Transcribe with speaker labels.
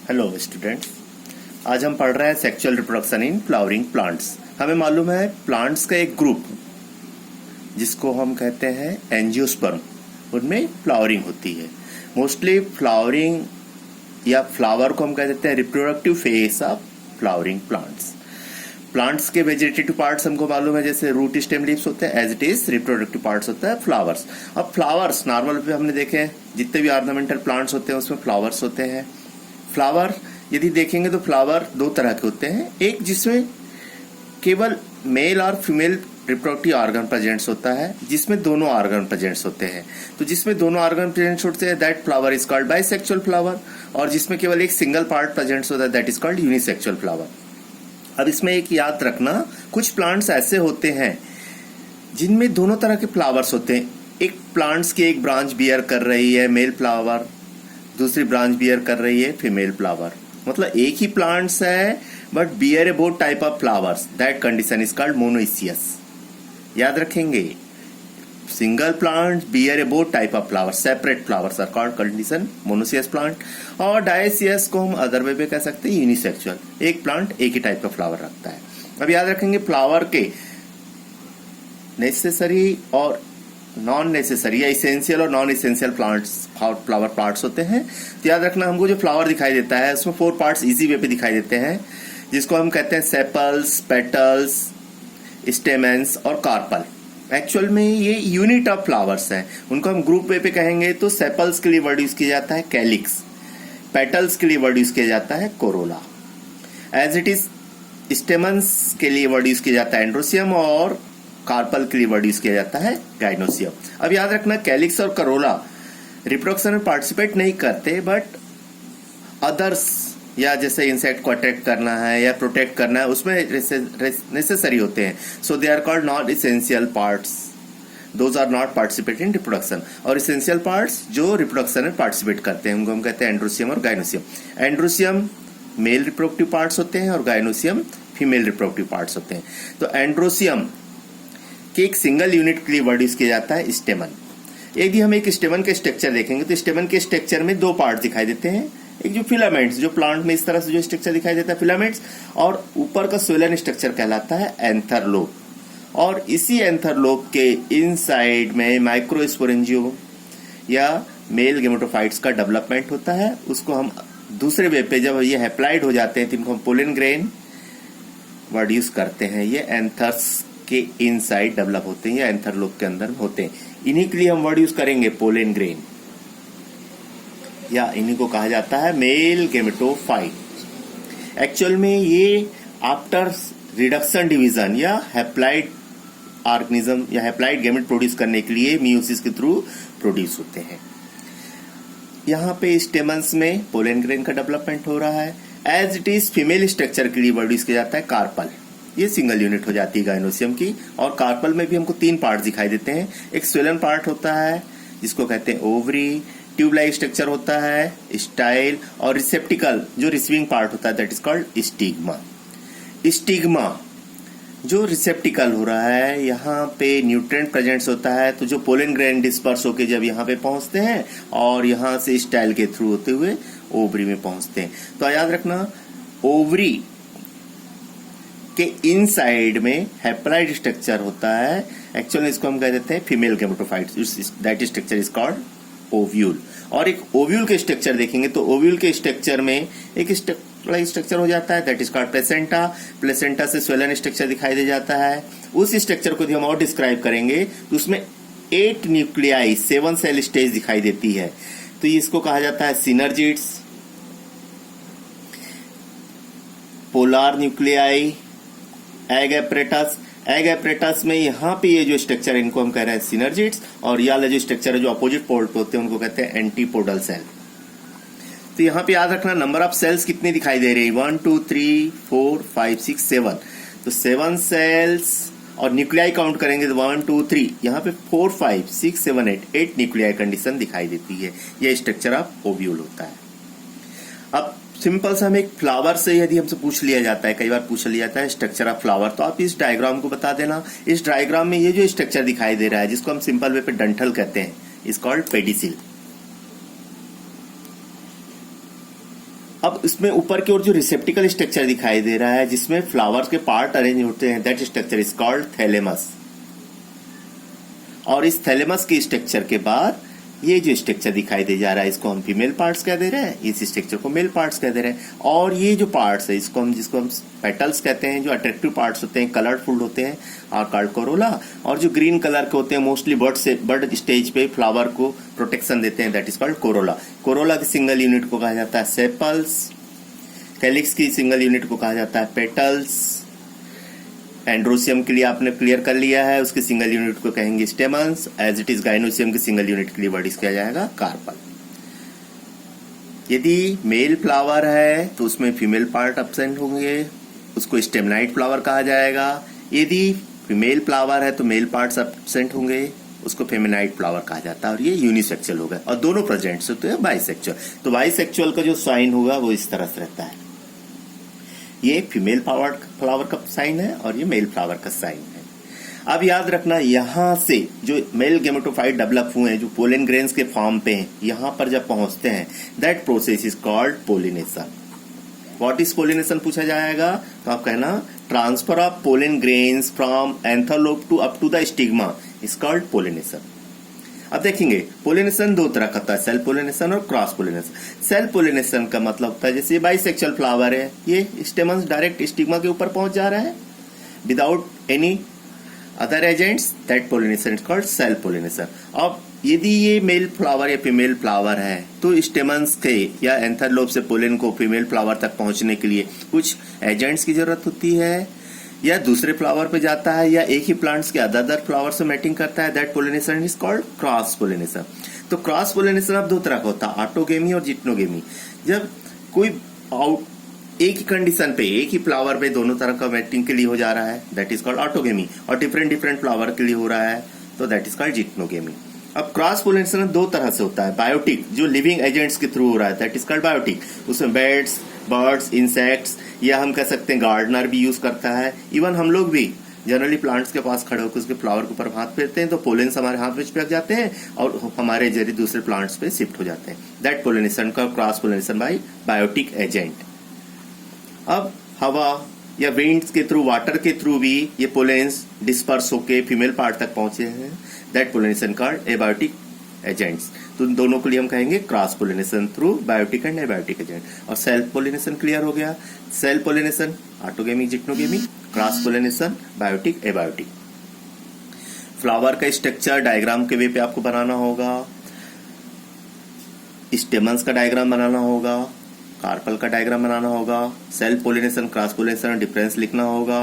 Speaker 1: Hello students, आज हम पढ़ रहे हैं sexual reproduction in flowering plants. हमें मालूम है प्लांट्स का एक ग्रुप जिसको हम कहते हैं एंजियोस्पर्म, उनमें फ्लावरिंग होती है। मोस्टली फ्लावरिंग या फ्लावर को हम कह देते हैं reproductive phase of flowering plants. Plants के वेजिटेटिव पार्ट्स हमको मालूम है, जैसे रूट, स्टेम, लीव्स होते हैं, as it is reproductive parts होता है फ्लावर्स। अब फ्लावर्स नॉर्मल पे हमने देखे हैं, जितने भी ऑर्नामेंटल प्लांट्स होते हैं उसमें फ्लावर्स होते हैं। फ्लावर यदि देखेंगे तो फ्लावर दो तरह के होते हैं, एक जिसमें केवल मेल और फीमेल रिप्रोडक्टिव ऑर्गन प्रेजेंट्स होता है, जिसमें दोनों ऑर्गन प्रेजेंट्स होते हैं। तो जिसमें दोनों ऑर्गन प्रेजेंट्स होते हैं that flower is called bisexual flower, और जिसमें केवल एक सिंगल पार्ट प्रेजेंट्स होता है that is called unisexual flower. अब इसमें एक याद रखना, कुछ प्लांट्स ऐसे होते हैं जिनमें दोनों तरह के फ्लावर्स होते हैं। एक प्लांट्स की एक ब्रांच बियर कर रही है मेल फ्लावर, दूसरी ब्रांच बियर कर रही है फीमेल फ्लावर। मतलब एक ही प्लांट्स है but bear a both type of flowers, that condition is called monoecious. याद रखेंगे, single plant bear a both type of flowers, separate flowers are called condition monoecious plant. और डायसियस को हम other way में कह सकते हैं यूनिसेक्सुअल, एक प्लांट एक ही टाइप का फ्लावर रखता है। अब याद रखेंगे फ्लावर के नेसेसरी और नॉन नेसेसरी या इसेंशियल और non essential plants, flower parts होते हैं। तो याद रखना, हमको जो फ्लावर दिखाई देता है उसमें 4 पार्ट्स इजी वे पे दिखाई देते हैं, जिसको हम कहते हैं सेपल्स, पेटल्स, स्टेमेंस और कार्पल। एक्चुअल में ये यूनिट ऑफ फ्लावर्स हैं, उनको हम ग्रुप वे पे कहेंगे तो सेपल्स के लिए वर्ड यूज किया जाता है कैलिक्स, पेटल्स के लिए वर्ड यूज किया जाता है corolla, as it is stamens के लिए वर्ड यूज किया जाता है एंड्रोसियम, और कार्पल के लिए वर्ड यूज किया जाता है गाइनोसियम। अब याद रखना, कैलिक्स और करोला रिप्रोडक्शन में पार्टिसिपेट नहीं करते, बट अदर्स या जैसे इंसेक्ट को अट्रैक्ट करना है या प्रोटेक्ट करना है उसमें नेसेसरी होते हैं। So they are called not essential parts, those are not participate in reproduction. और इसेंशियल पार्ट्स जो रिप्रोडक्शन में पार्टिसिपेट करते हैं उनको हम कहते हैं एंड्रोसियम और गाइनोसियम। एंड्रोसियम मेल रिप्रोडक्टिव पार्ट्स होते हैं और गाइनोसियम फीमेल रिप्रोडक्टिव पार्ट्स होते हैं। तो एंड्रोसियम कि एक सिंगल यूनिट के लिए वर्ड यूज किया जाता है स्टेमन। यदि हम एक स्टेमन के स्ट्रक्चर देखेंगे तो स्टेमन के स्ट्रक्चर में 2 पार्ट दिखाई देते हैं, एक जो फिलामेंट्स, जो प्लांट में इस तरह से जो स्ट्रक्चर दिखाई देता है फिलामेंट्स, और ऊपर का स्वेलन स्ट्रक्चर कहलाता है एंथरलोब। और इसी एंथरलोब के इनसाइड में माइक्रोस्पोरेंजियो या मेल गेमेटोफाइट्स का डेवलपमेंट होता है। उसको हम दूसरे वे पे जब ये हैप्लाइड हो जाते हैं तो इनको हम पोलन ग्रेन वर्ड यूज करते हैं। ये एंथर्स के इनसाइड डेवलप होते हैं या एंथरलोब के अंदर होते हैं। इन्हीं के लिए हम वर्ड यूज करेंगे पोलन ग्रेन, या इन्हीं को कहा जाता है मेल गेमेटोफाइट। एक्चुअल में ये आफ्टर रिडक्शन डिवीजन या हैप्लाइड ऑर्गेनिज्म या हैप्लाइड गेमेट प्रोड्यूस करने के लिए मियोसिस के थ्रू प्रोड्यूस होते हैं। यहाँ पे स्टेमन्स में पोलन ग्रेन का डेवलपमेंट हो रहा है। As it is female structure के लिए वर्ड यूज किया जाता है कार्पल, ये सिंगल यूनिट हो जाती है गाइनोसियम की। और कार्पल में भी हमको 3 पार्ट दिखाई देते हैं, एक स्वेलन पार्ट होता है जिसको कहते हैं ओवरी, ट्यूब लाइक स्ट्रक्चर होता है स्टाइल, और रिसेप्टिकल जो रिसीविंग पार्ट होता है that is called stigma. Stigma जो रिसेप्टिकल हो रहा है, यहाँ पे न्यूट्रिएंट प्रेजेंट्स होता है, तो जो पोलन ग्रेन डिस्पर्स होके जब यहाँ पे पहुंचते हैं और यहाँ से स्टाइल के थ्रू होते हुए ओवरी में पहुंचते हैं। तो याद रखना, ओवरी के इनसाइड में हैप्लाइड स्ट्रक्चर होता है। एक्चुअली इसको हम कह देते हैं female gametophytes, that structure is called ovule. और एक ओव्यूल के स्ट्रक्चर देखेंगे तो ओव्यूल के स्ट्रक्चर में एक स्ट्रक्चर हो जाता है that is called placenta. Placenta से स्वेलन स्ट्रक्चर दिखाई दे जाता है। उस स्ट्रक्चर को यदि हम और डिस्क्राइब करेंगे तो उसमें 8 न्यूक्लियाई 7 सेल स्टेज दिखाई देती है। तो इसको कहा जाता है synergids, polar nuclei, egg apparatus. Egg apparatus में यहाँ पे ये जो स्ट्रक्चर है इनको हम कह रहे हैं सिनर्जिड्स, और ये वाला जो स्ट्रक्चर है जो अपोजिट पोल पे होते हैं उनको कहते हैं एंटीपोडल सेल। तो यहाँ पे याद रखना, नंबर ऑफ सेल्स कितनी दिखाई दे रही है, 1 2 3 4 5 6 7। तो 7 सेल्स, और न्यूक्लियाई काउंट करेंगे तो 1 2 3, यहाँ पे 4 5 6 7 8 न्यूक्लियाई कंडीशन दिखाई देती है। यह स्ट्रक्चर ऑफ ओव्यूल होता है। अब सिंपल सा हमें एक फ्लावर से यदि हमसे पूछ लिया जाता है, कई बार पूछ लिया जाता है स्ट्रक्चर ऑफ फ्लावर, तो आप इस डायग्राम को बता देना। इस डायग्राम में ये जो स्ट्रक्चर दिखाई दे रहा है जिसको हम सिंपल वे पे डंठल कहते हैं, इज कॉल्ड पेडिसिल। अब इसमें ऊपर की ओर जो रिसेप्टिकल स्ट्रक्चर दिखाई दे रहा है जिसमें फ्लावर्स के पार्ट अरेंज होते हैं, that structure is called thalamus. और इस थैलेमस के स्ट्रक्चर के बाद ये जो स्ट्रक्चर दिखाई दे जा रहा है इसको हम फीमेल पार्ट्स कह दे रहे हैं, इस स्ट्रक्चर को मेल पार्ट्स कह दे रहे हैं। और ये जो पार्ट्स है जिसको हम पेटल्स कहते हैं, जो अट्रैक्टिव पार्ट्स होते हैं, कलरफुल होते हैं, आर कॉल्ड कोरोला। और जो ग्रीन कलर के होते हैं मोस्टली बर्ड स्टेज पे फ्लावर को प्रोटेक्शन देते हैं, that is called Corolla. Corolla की सिंगल यूनिट को कहा जाता है सेपल्स, कैलिक्स की सिंगल यूनिट को कहा जाता है पेटल्स। एंड्रोसियम के लिए आपने क्लियर कर लिया है, उसकी सिंगल यूनिट को कहेंगे stamens. As it is gynoecium की सिंगल यूनिट के लिए वर्ड किया जाएगा कार्पल। यदि मेल फ्लावर है तो उसमें फीमेल पार्ट एब्सेंट होंगे, उसको स्टेमनाइट फ्लावर कहा जाएगा। यदि फीमेल फ्लावर है तो मेल पार्ट्स एब्सेंट होंगे, उसको फेमिनाइट फ्लावर कहा जाता है। और ये यूनिसेक्सुअल होगा। और दोनों प्रेजेंट्स होते हैं बाइसेक्सुअल। तो बाइसेक्सुअल का जो साइन होगा वो इस तरह से रहता है। ये फीमेल फ्लावर का साइन है और ये मेल फ्लावर का साइन है। अब याद रखना, यहां से जो मेल गेमेटोफाइट डेवलप हुए हैं, जो पोलन ग्रेन्स के फॉर्म पे हैं, यहां पर जब पहुंचते हैं, that process is called pollination. What is pollination पूछा जाएगा तो आप कहना transfer of pollen grains from anther lobe to up to the stigma is called pollination. अब देखेंगे पोलिनेशन दो तरह का होता है, सेल्फ पोलिनेशन और क्रॉस पोलिनेशन। सेल्फ पोलिनेशन का मतलब होता है जैसे ये बाइसेक्सुअल फ्लावर है, ये स्टेमन्स डायरेक्ट स्टिग्मा के ऊपर पहुंच जा रहा है without any other agents, that pollination is called self pollination. अब यदि ये मेल फ्लावर या फीमेल फ्लावर है तो स्टेमन्स के या एंथरलोप से पोलन को फीमेल फ्लावर तक पहुंचने के लिए कुछ एजेंट्स की जरूरत होती है, या दूसरे फ्लावर पे जाता है, या एक ही प्लांट्स के अदर फ्लावर से मैटिंग करता है, that pollination is called cross pollination. तो क्रॉस पोलिनेशन अब दो तरह का होता है, ऑटोगेमी और जिट्नोगेमी। जब कोई एक ही कंडीशन पे एक ही फ्लावर पे दोनों तरह का मैटिंग के लिए हो जा रहा है, दैट इज कॉल्ड ऑटोगेमी। और डिफरेंट फ्लावर के लिए हो रहा है तो दैट इज कॉल्ड जिट्नोगेमी। अब क्रॉस पोलिनेशन दो तरह से होता है, बायोटिक जो लिविंग एजेंट्स के थ्रू हो रहा है, दैट इज कॉल्ड बायोटिक। उसमें बेड्स, बर्ड्स, इंसेक्ट्स, या हम कह सकते हैं गार्डनर भी यूज करता है। इवन हम लोग भी जनरली प्लांट्स के पास खड़े होकर उसके फ्लावर के ऊपर हाथ फेरते हैं तो पोलेन्स हमारे हाथ में चिपक जाते हैं और हमारे जरिए दूसरे प्लांट्स पे शिफ्ट हो जाते हैं, दैट पोलिनेशन का cross pollination by biotic agent. अब हवा या विंड्स के थ्रू, वाटर के थ्रू भी ये पोलेन्स डिस्पर्स होके फीमेल पार्ट तक पहुंचे हैं, that pollination called abiotic agents. तो इन दोनों को लिए हम कहेंगे cross pollination through biotic and abiotic agent. और सेल्फ पोलिनेशन क्लियर हो गया, self pollination autogamy, geitonogamy, cross pollination biotic, abiotic. Flower का स्ट्रक्चर डायग्राम के वे पे आपको बनाना होगा, स्टेमन्स का डायग्राम बनाना होगा, कार्पल का डायग्राम बनाना होगा, self pollination cross pollination difference लिखना होगा,